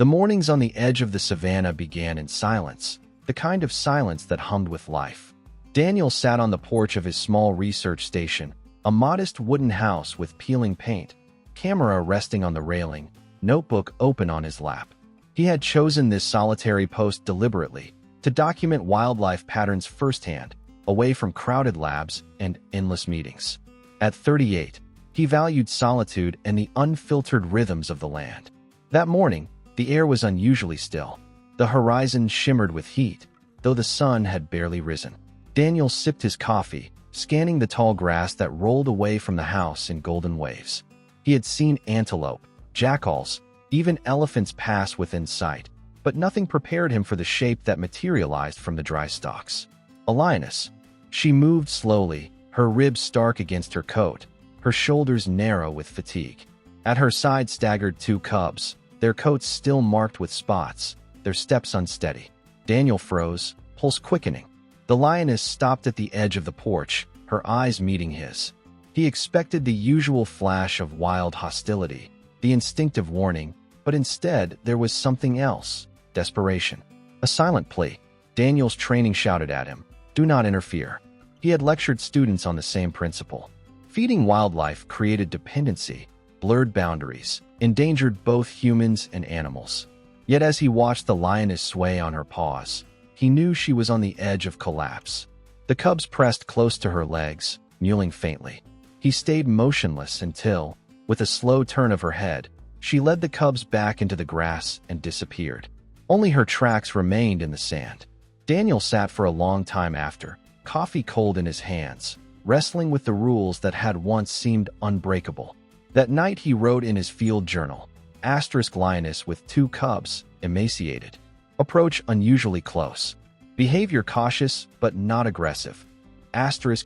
The mornings on the edge of the savannah began in silence, the kind of silence that hummed with life. Daniel sat on the porch of his small research station, a modest wooden house with peeling paint, camera resting on the railing, notebook open on his lap. He had chosen this solitary post deliberately, to document wildlife patterns firsthand, away from crowded labs and endless meetings. At 38, he valued solitude and the unfiltered rhythms of the land. That morning, the air was unusually still. The horizon shimmered with heat, though the sun had barely risen. Daniel sipped his coffee, scanning the tall grass that rolled away from the house in golden waves. He had seen antelope, jackals, even elephants pass within sight, but nothing prepared him for the shape that materialized from the dry stalks. A lioness. She moved slowly, her ribs stark against her coat, her shoulders narrow with fatigue. At her side staggered two cubs, their coats still marked with spots, their steps unsteady. Daniel froze, pulse quickening. The lioness stopped at the edge of the porch, her eyes meeting his. He expected the usual flash of wild hostility, the instinctive warning, but instead there was something else, desperation. A silent plea. Daniel's training shouted at him, "Do not interfere." He had lectured students on the same principle. Feeding wildlife created dependency, blurred boundaries, endangered both humans and animals. Yet as he watched the lioness sway on her paws, he knew she was on the edge of collapse. The cubs pressed close to her legs, mewling faintly. He stayed motionless until, with a slow turn of her head, she led the cubs back into the grass and disappeared. Only her tracks remained in the sand. Daniel sat for a long time after, coffee cold in his hands, wrestling with the rules that had once seemed unbreakable. That night he wrote in his field journal, *Lioness with two cubs, emaciated. Approach unusually close. Behavior cautious but not aggressive.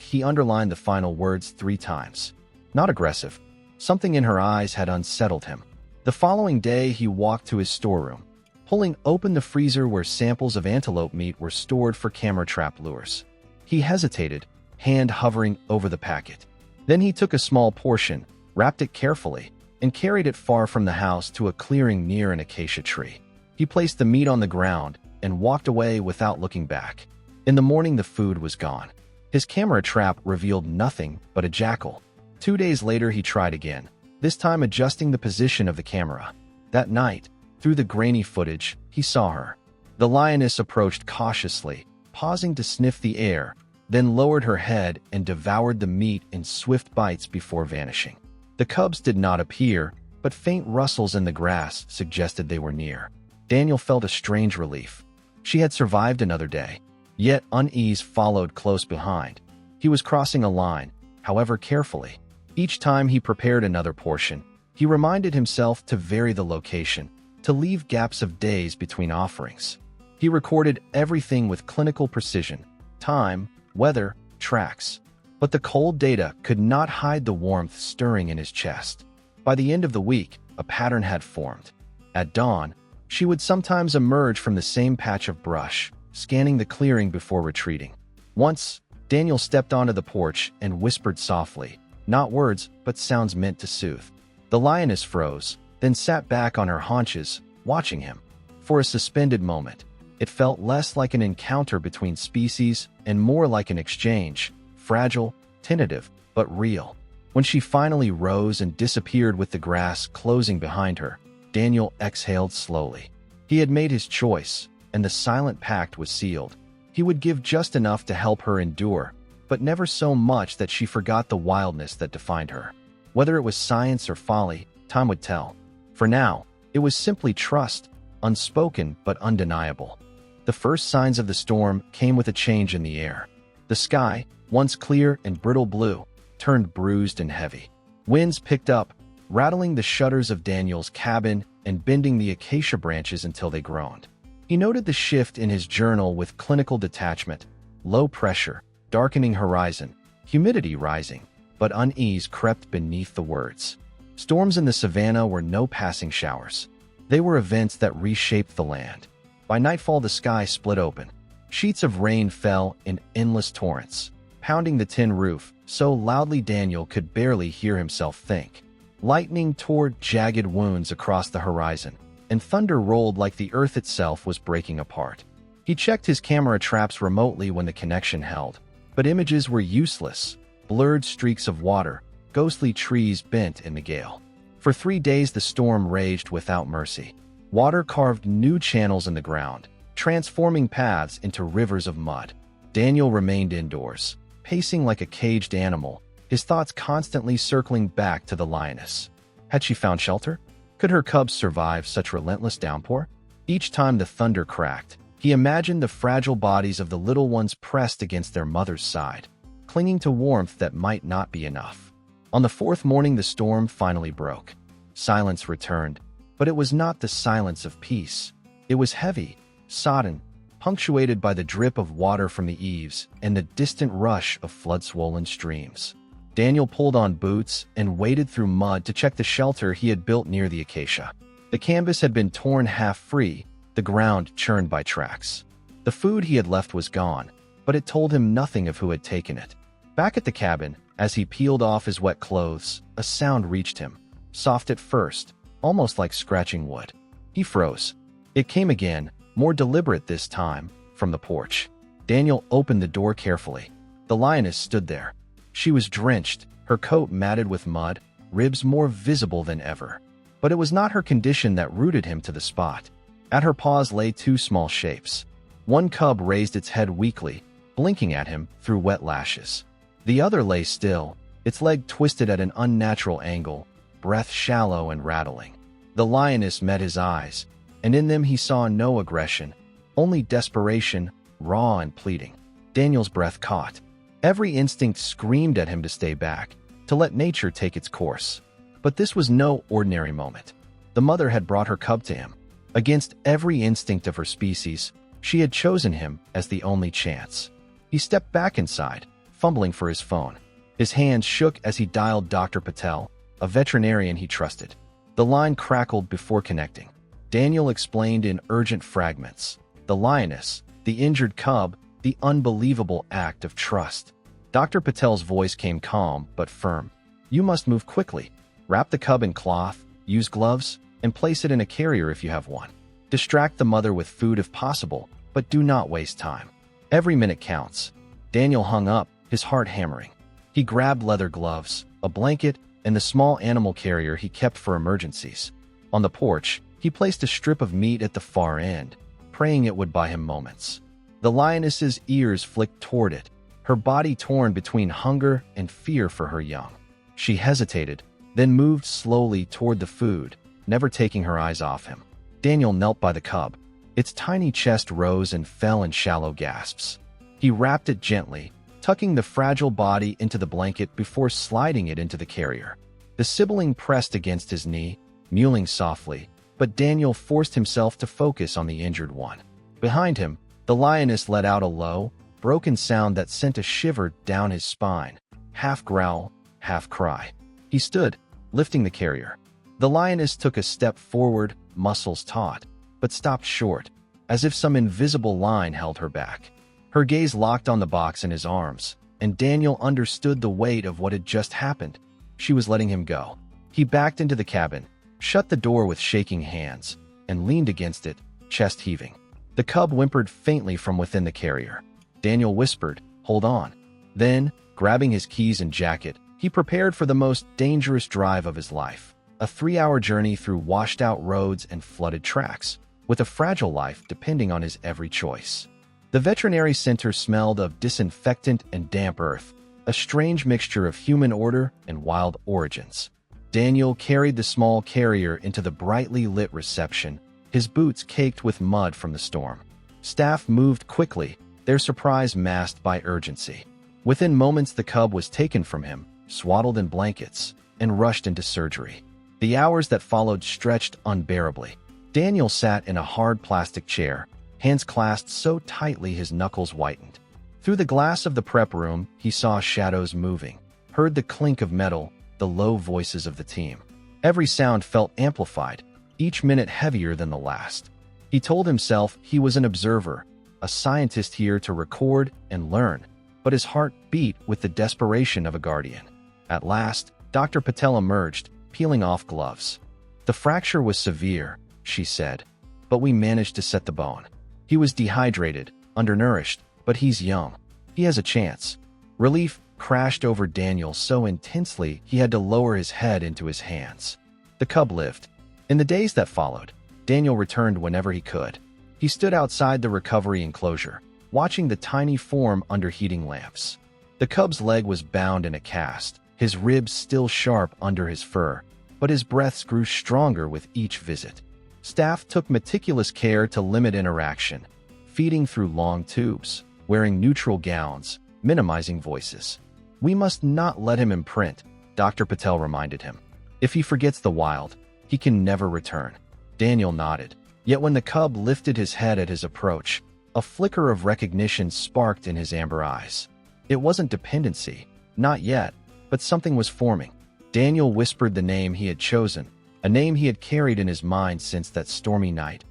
He underlined the final words 3 times. Not aggressive. Something in her eyes had unsettled him. The following day he walked to his storeroom, pulling open the freezer where samples of antelope meat were stored for camera trap lures. He hesitated, hand hovering over the packet. Then he took a small portion, wrapped it carefully, and carried it far from the house to a clearing near an acacia tree. He placed the meat on the ground and walked away without looking back. In the morning the food was gone. His camera trap revealed nothing but a jackal. 2 days later he tried again, this time adjusting the position of the camera. That night, through the grainy footage, he saw her. The lioness approached cautiously, pausing to sniff the air, then lowered her head and devoured the meat in swift bites before vanishing. The cubs did not appear, but faint rustles in the grass suggested they were near. Daniel felt a strange relief. She had survived another day. Yet unease followed close behind. He was crossing a line, however carefully. Each time he prepared another portion, he reminded himself to vary the location, to leave gaps of days between offerings. He recorded everything with clinical precision, time, weather, tracks. But the cold data could not hide the warmth stirring in his chest. By the end of the week, a pattern had formed. At dawn, she would sometimes emerge from the same patch of brush, scanning the clearing before retreating. Once, Daniel stepped onto the porch and whispered softly, not words, but sounds meant to soothe. The lioness froze, then sat back on her haunches, watching him. For a suspended moment, it felt less like an encounter between species and more like an exchange, fragile, tentative, but real. When she finally rose and disappeared with the grass closing behind her, Daniel exhaled slowly. He had made his choice, and the silent pact was sealed. He would give just enough to help her endure, but never so much that she forgot the wildness that defined her. Whether it was science or folly, time would tell. For now, it was simply trust, unspoken but undeniable. The first signs of the storm came with a change in the air. The sky, once clear and brittle blue, turned bruised and heavy. Winds picked up, rattling the shutters of Daniel's cabin and bending the acacia branches until they groaned. He noted the shift in his journal with clinical detachment, low pressure, darkening horizon, humidity rising, but unease crept beneath the words. Storms in the savannah were no passing showers. They were events that reshaped the land. By nightfall the sky split open. Sheets of rain fell in endless torrents, pounding the tin roof so loudly Daniel could barely hear himself think. Lightning tore jagged wounds across the horizon, and thunder rolled like the earth itself was breaking apart. He checked his camera traps remotely when the connection held, but images were useless. Blurred streaks of water, ghostly trees bent in the gale. For 3 days the storm raged without mercy. Water carved new channels in the ground, transforming paths into rivers of mud. Daniel remained indoors, pacing like a caged animal, his thoughts constantly circling back to the lioness. Had she found shelter? Could her cubs survive such relentless downpour? Each time the thunder cracked, he imagined the fragile bodies of the little ones pressed against their mother's side, clinging to warmth that might not be enough. On the 4th morning the storm finally broke. Silence returned, but it was not the silence of peace. It was heavy, sodden, punctuated by the drip of water from the eaves and the distant rush of flood-swollen streams. Daniel pulled on boots and waded through mud to check the shelter he had built near the acacia. The canvas had been torn half free, the ground churned by tracks. The food he had left was gone, but it told him nothing of who had taken it. Back at the cabin, as he peeled off his wet clothes, a sound reached him, soft at first, almost like scratching wood. He froze. It came again, more deliberate this time, from the porch. Daniel opened the door carefully. The lioness stood there. She was drenched, her coat matted with mud, ribs more visible than ever. But it was not her condition that rooted him to the spot. At her paws lay 2 small shapes. One cub raised its head weakly, blinking at him through wet lashes. The other lay still, its leg twisted at an unnatural angle, breath shallow and rattling. The lioness met his eyes, and in them he saw no aggression, only desperation, raw and pleading. Daniel's breath caught. Every instinct screamed at him to stay back, to let nature take its course. But this was no ordinary moment. The mother had brought her cub to him. Against every instinct of her species, she had chosen him as the only chance. He stepped back inside, fumbling for his phone. His hands shook as he dialed Dr. Patel, a veterinarian he trusted. The line crackled before connecting. Daniel explained in urgent fragments. The lioness, the injured cub, the unbelievable act of trust. Dr. Patel's voice came calm but firm. You must move quickly. Wrap the cub in cloth, use gloves, and place it in a carrier if you have one. Distract the mother with food if possible, but do not waste time. Every minute counts. Daniel hung up, his heart hammering. He grabbed leather gloves, a blanket, and the small animal carrier he kept for emergencies. On the porch, he placed a strip of meat at the far end, praying it would buy him moments. The lioness's ears flicked toward it, her body torn between hunger and fear for her young. She hesitated, then moved slowly toward the food, never taking her eyes off him. Daniel knelt by the cub. Its tiny chest rose and fell in shallow gasps. He wrapped it gently, tucking the fragile body into the blanket before sliding it into the carrier. The sibling pressed against his knee, mewling softly, but Daniel forced himself to focus on the injured one. Behind him, the lioness let out a low, broken sound that sent a shiver down his spine, half growl, half cry. He stood, lifting the carrier. The lioness took a step forward, muscles taut, but stopped short, as if some invisible line held her back. Her gaze locked on the box in his arms, and Daniel understood the weight of what had just happened. She was letting him go. He backed into the cabin, shut the door with shaking hands, and leaned against it, chest heaving. The cub whimpered faintly from within the carrier. Daniel whispered, "Hold on." Then, grabbing his keys and jacket, he prepared for the most dangerous drive of his life. A 3-hour journey through washed-out roads and flooded tracks, with a fragile life depending on his every choice. The veterinary center smelled of disinfectant and damp earth, a strange mixture of human order and wild origins. Daniel carried the small carrier into the brightly lit reception, his boots caked with mud from the storm. Staff moved quickly, their surprise masked by urgency. Within moments the cub was taken from him, swaddled in blankets, and rushed into surgery. The hours that followed stretched unbearably. Daniel sat in a hard plastic chair, hands clasped so tightly his knuckles whitened. Through the glass of the prep room, he saw shadows moving, heard the clink of metal, the low voices of the team. Every sound felt amplified, each minute heavier than the last. He told himself he was an observer, a scientist here to record and learn, but his heart beat with the desperation of a guardian. At last, Dr. Patel emerged, peeling off gloves. The fracture was severe, she said. "But we managed to set the bone. He was dehydrated, undernourished, but he's young. He has a chance." Relief crashed over Daniel so intensely he had to lower his head into his hands. The cub lived. In the days that followed, Daniel returned whenever he could. He stood outside the recovery enclosure, watching the tiny form under heating lamps. The cub's leg was bound in a cast, his ribs still sharp under his fur, but his breaths grew stronger with each visit. Staff took meticulous care to limit interaction, feeding through long tubes, wearing neutral gowns, minimizing voices. "We must not let him imprint," Dr. Patel reminded him. "If he forgets the wild, he can never return." Daniel nodded. Yet when the cub lifted his head at his approach, a flicker of recognition sparked in his amber eyes. It wasn't dependency, not yet, but something was forming. Daniel whispered the name he had chosen, a name he had carried in his mind since that stormy night.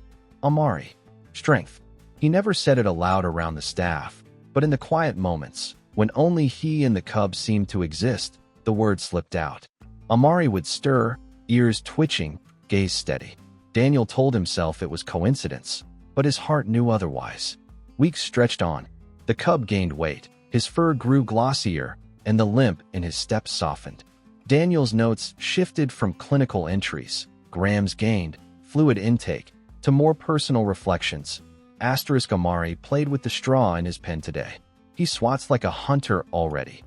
Amari. Strength. He never said it aloud around the staff, but in the quiet moments, when only he and the cub seemed to exist, the word slipped out. Amari would stir, ears twitching, gaze steady. Daniel told himself it was coincidence, but his heart knew otherwise. Weeks stretched on. The cub gained weight, his fur grew glossier, and the limp in his steps softened. Daniel's notes shifted from clinical entries, grams gained, fluid intake, to more personal reflections. Amari played with the straw in his pen today. He swats like a hunter already.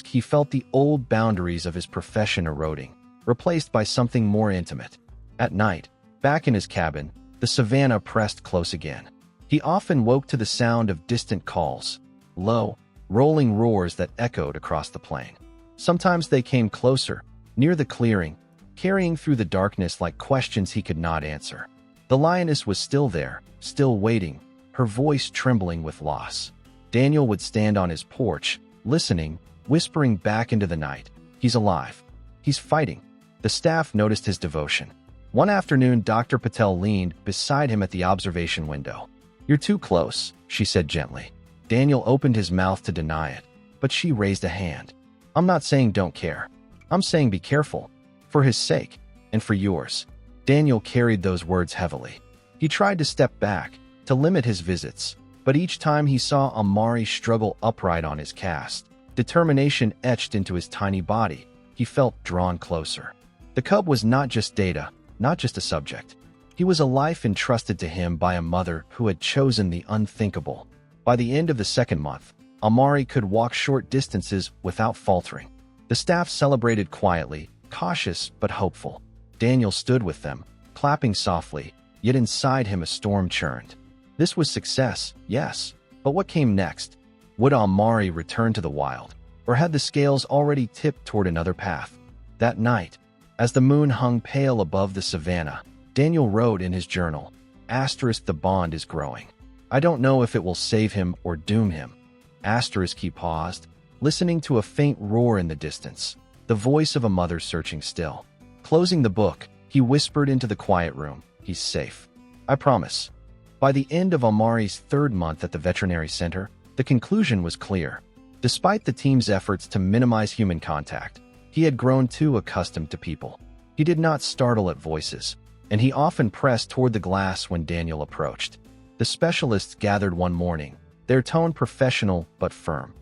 He felt the old boundaries of his profession eroding, replaced by something more intimate. At night, back in his cabin, the savannah pressed close again. He often woke to the sound of distant calls, low, rolling roars that echoed across the plain. Sometimes they came closer, near the clearing, carrying through the darkness like questions he could not answer. The lioness was still there, still waiting, her voice trembling with loss. Daniel would stand on his porch, listening, whispering back into the night. "He's alive. He's fighting." The staff noticed his devotion. One afternoon, Dr. Patel leaned beside him at the observation window. "You're too close," she said gently. Daniel opened his mouth to deny it, but she raised a hand. "I'm not saying don't care. I'm saying be careful. For his sake, and for yours." Daniel carried those words heavily. He tried to step back, to limit his visits, but each time he saw Amari struggle upright on his cast, determination etched into his tiny body, he felt drawn closer. The cub was not just data, not just a subject. He was a life entrusted to him by a mother who had chosen the unthinkable. By the end of the second month, Amari could walk short distances without faltering. The staff celebrated quietly, cautious but hopeful. Daniel stood with them, clapping softly, yet inside him a storm churned. This was success, yes, but what came next? Would Amari return to the wild, or had the scales already tipped toward another path? That night, as the moon hung pale above the savannah, Daniel wrote in his journal, "The bond is growing. I don't know if it will save him or doom him." He paused, listening to a faint roar in the distance, the voice of a mother searching still. Closing the book, he whispered into the quiet room, "He's safe. I promise." By the end of Amari's third month at the veterinary center, the conclusion was clear. Despite the team's efforts to minimize human contact, he had grown too accustomed to people. He did not startle at voices, and he often pressed toward the glass when Daniel approached. The specialists gathered one morning, their tone professional but firm.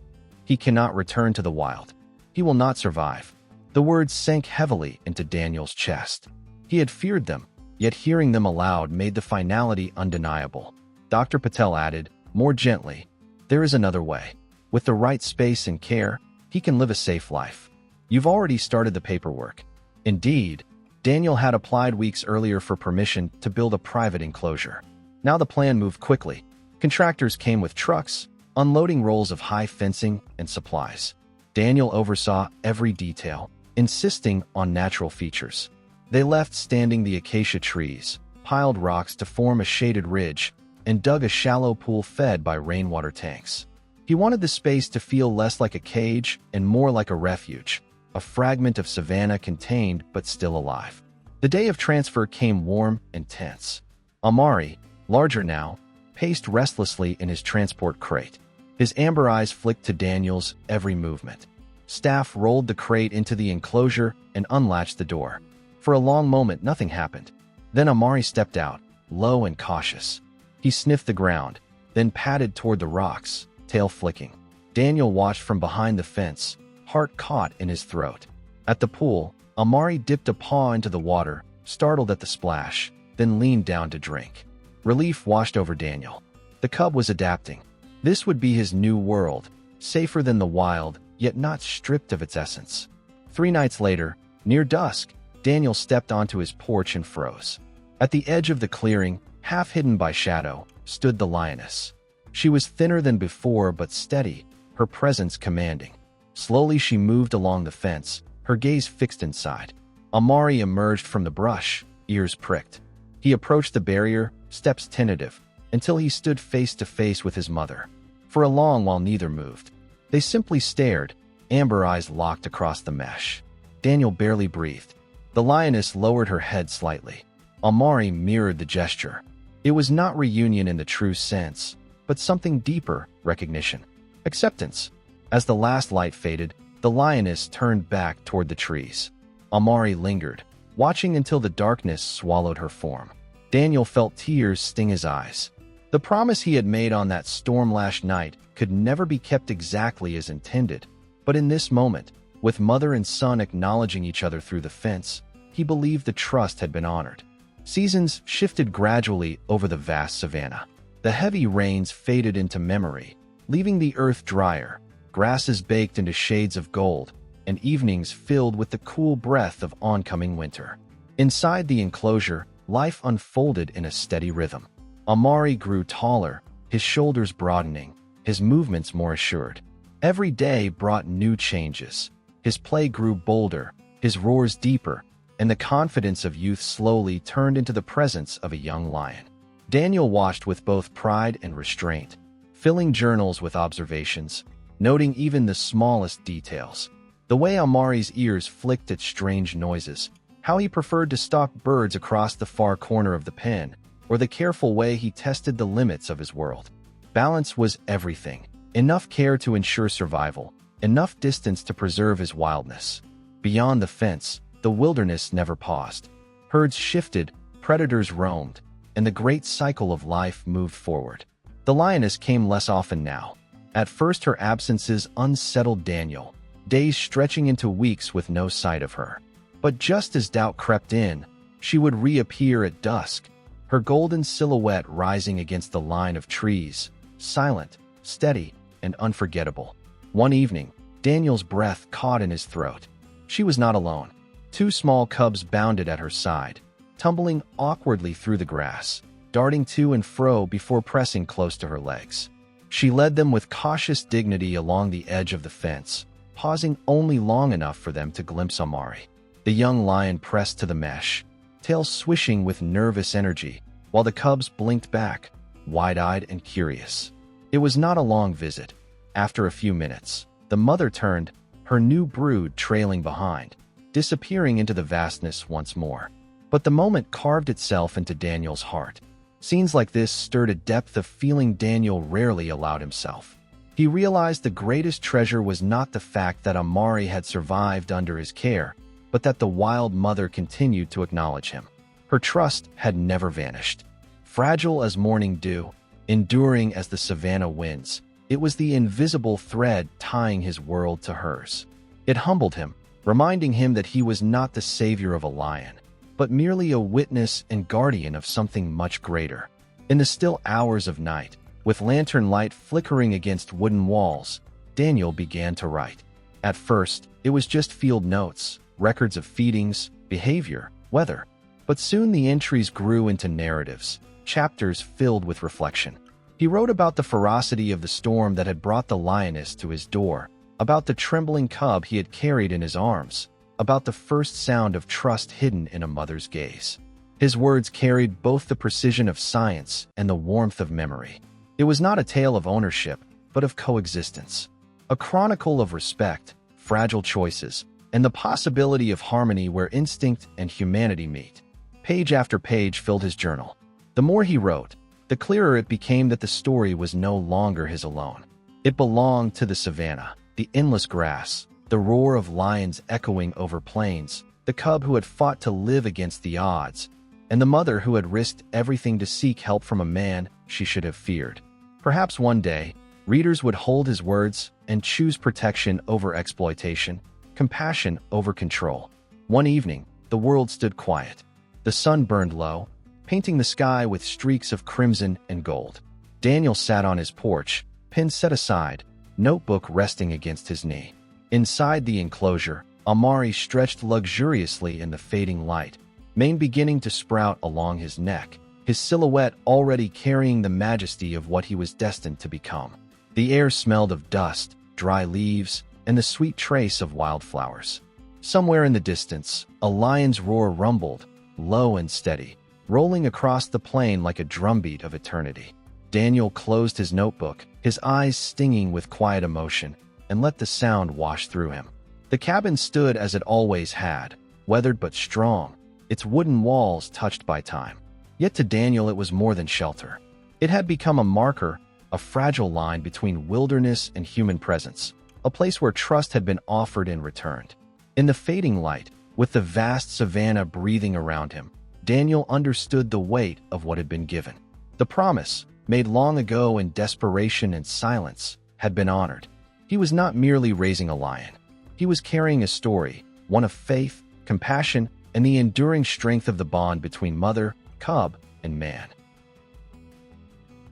"He cannot return to the wild. He will not survive." The words sank heavily into Daniel's chest. He had feared them, yet hearing them aloud made the finality undeniable. Dr. Patel added, more gently, "There is another way. With the right space and care, he can live a safe life. You've already started the paperwork." Indeed, Daniel had applied weeks earlier for permission to build a private enclosure. Now the plan moved quickly. Contractors came with trucks, unloading rolls of high fencing and supplies. Daniel oversaw every detail, insisting on natural features. They left standing the acacia trees, piled rocks to form a shaded ridge, and dug a shallow pool fed by rainwater tanks. He wanted the space to feel less like a cage and more like a refuge, a fragment of savannah contained but still alive. The day of transfer came warm and tense. Amari, larger now, paced restlessly in his transport crate. His amber eyes flicked to Daniel's every movement. Staff rolled the crate into the enclosure and unlatched the door. For a long moment, nothing happened. Then Amari stepped out, low and cautious. He sniffed the ground, then padded toward the rocks, tail flicking. Daniel watched from behind the fence, heart caught in his throat. At the pool, Amari dipped a paw into the water, startled at the splash, then leaned down to drink. Relief washed over Daniel. The cub was adapting. This would be his new world, safer than the wild, yet not stripped of its essence. 3 nights later, near dusk, Daniel stepped onto his porch and froze. At the edge of the clearing, half hidden by shadow, stood the lioness. She was thinner than before but steady, her presence commanding. Slowly she moved along the fence, her gaze fixed inside. Amari emerged from the brush, ears pricked. He approached the barrier, steps tentative, until he stood face to face with his mother. For a long while neither moved. They simply stared, amber eyes locked across the mesh. Daniel barely breathed. The lioness lowered her head slightly. Amari mirrored the gesture. It was not reunion in the true sense, but something deeper, recognition. Acceptance. As the last light faded, the lioness turned back toward the trees. Amari lingered, watching until the darkness swallowed her form. Daniel felt tears sting his eyes. The promise he had made on that storm-lashed night could never be kept exactly as intended, but in this moment, with mother and son acknowledging each other through the fence, he believed the trust had been honored. Seasons shifted gradually over the vast savanna. The heavy rains faded into memory, leaving the earth drier, grasses baked into shades of gold, and evenings filled with the cool breath of oncoming winter. Inside the enclosure, life unfolded in a steady rhythm. Amari grew taller, his shoulders broadening, his movements more assured. Every day brought new changes. His play grew bolder, his roars deeper, and the confidence of youth slowly turned into the presence of a young lion. Daniel watched with both pride and restraint, filling journals with observations, noting even the smallest details. The way Amari's ears flicked at strange noises, how he preferred to stalk birds across the far corner of the pen, or the careful way he tested the limits of his world. Balance was everything. Enough care to ensure survival, enough distance to preserve his wildness. Beyond the fence, the wilderness never paused. Herds shifted, predators roamed, and the great cycle of life moved forward. The lioness came less often now. At first her absences unsettled Daniel, days stretching into weeks with no sight of her. But just as doubt crept in, she would reappear at dusk, her golden silhouette rising against the line of trees, silent, steady, and unforgettable. One evening, Daniel's breath caught in his throat. She was not alone. 2 small cubs bounded at her side, tumbling awkwardly through the grass, darting to and fro before pressing close to her legs. She led them with cautious dignity along the edge of the fence, pausing only long enough for them to glimpse Amari. The young lion pressed to the mesh, tail swishing with nervous energy, while the cubs blinked back, wide-eyed and curious. It was not a long visit. After a few minutes, the mother turned, her new brood trailing behind, disappearing into the vastness once more. But the moment carved itself into Daniel's heart. Scenes like this stirred a depth of feeling Daniel rarely allowed himself. He realized the greatest treasure was not the fact that Amari had survived under his care, but that the wild mother continued to acknowledge him. Her trust had never vanished. Fragile as morning dew, enduring as the savanna winds, it was the invisible thread tying his world to hers. It humbled him, reminding him that he was not the savior of a lion, but merely a witness and guardian of something much greater. In the still hours of night, with lantern light flickering against wooden walls, Daniel began to write. At first, it was just field notes, records of feedings, behavior, weather. But soon the entries grew into narratives, chapters filled with reflection. He wrote about the ferocity of the storm that had brought the lioness to his door, about the trembling cub he had carried in his arms, about the first sound of trust hidden in a mother's gaze. His words carried both the precision of science and the warmth of memory. It was not a tale of ownership, but of coexistence. A chronicle of respect, fragile choices, and the possibility of harmony where instinct and humanity meet. Page after page filled his journal. The more he wrote, the clearer it became that the story was no longer his alone. It belonged to the savanna, the endless grass, the roar of lions echoing over plains, the cub who had fought to live against the odds, and the mother who had risked everything to seek help from a man she should have feared. Perhaps one day, readers would hold his words and choose protection over exploitation, compassion over control. One evening, the world stood quiet. The sun burned low, painting the sky with streaks of crimson and gold. Daniel sat on his porch, pen set aside, notebook resting against his knee. Inside the enclosure, Amari stretched luxuriously in the fading light, mane beginning to sprout along his neck, his silhouette already carrying the majesty of what he was destined to become. The air smelled of dust, dry leaves, and the sweet trace of wildflowers. Somewhere in the distance, a lion's roar rumbled, low and steady, rolling across the plain like a drumbeat of eternity. Daniel closed his notebook, his eyes stinging with quiet emotion, and let the sound wash through him. The cabin stood as it always had, weathered but strong, its wooden walls touched by time. Yet to Daniel it was more than shelter. It had become a marker, a fragile line between wilderness and human presence, a place where trust had been offered and returned. In the fading light, with the vast savanna breathing around him, Daniel understood the weight of what had been given. The promise, made long ago in desperation and silence, had been honored. He was not merely raising a lion. He was carrying a story, one of faith, compassion, and the enduring strength of the bond between mother, cub, and man.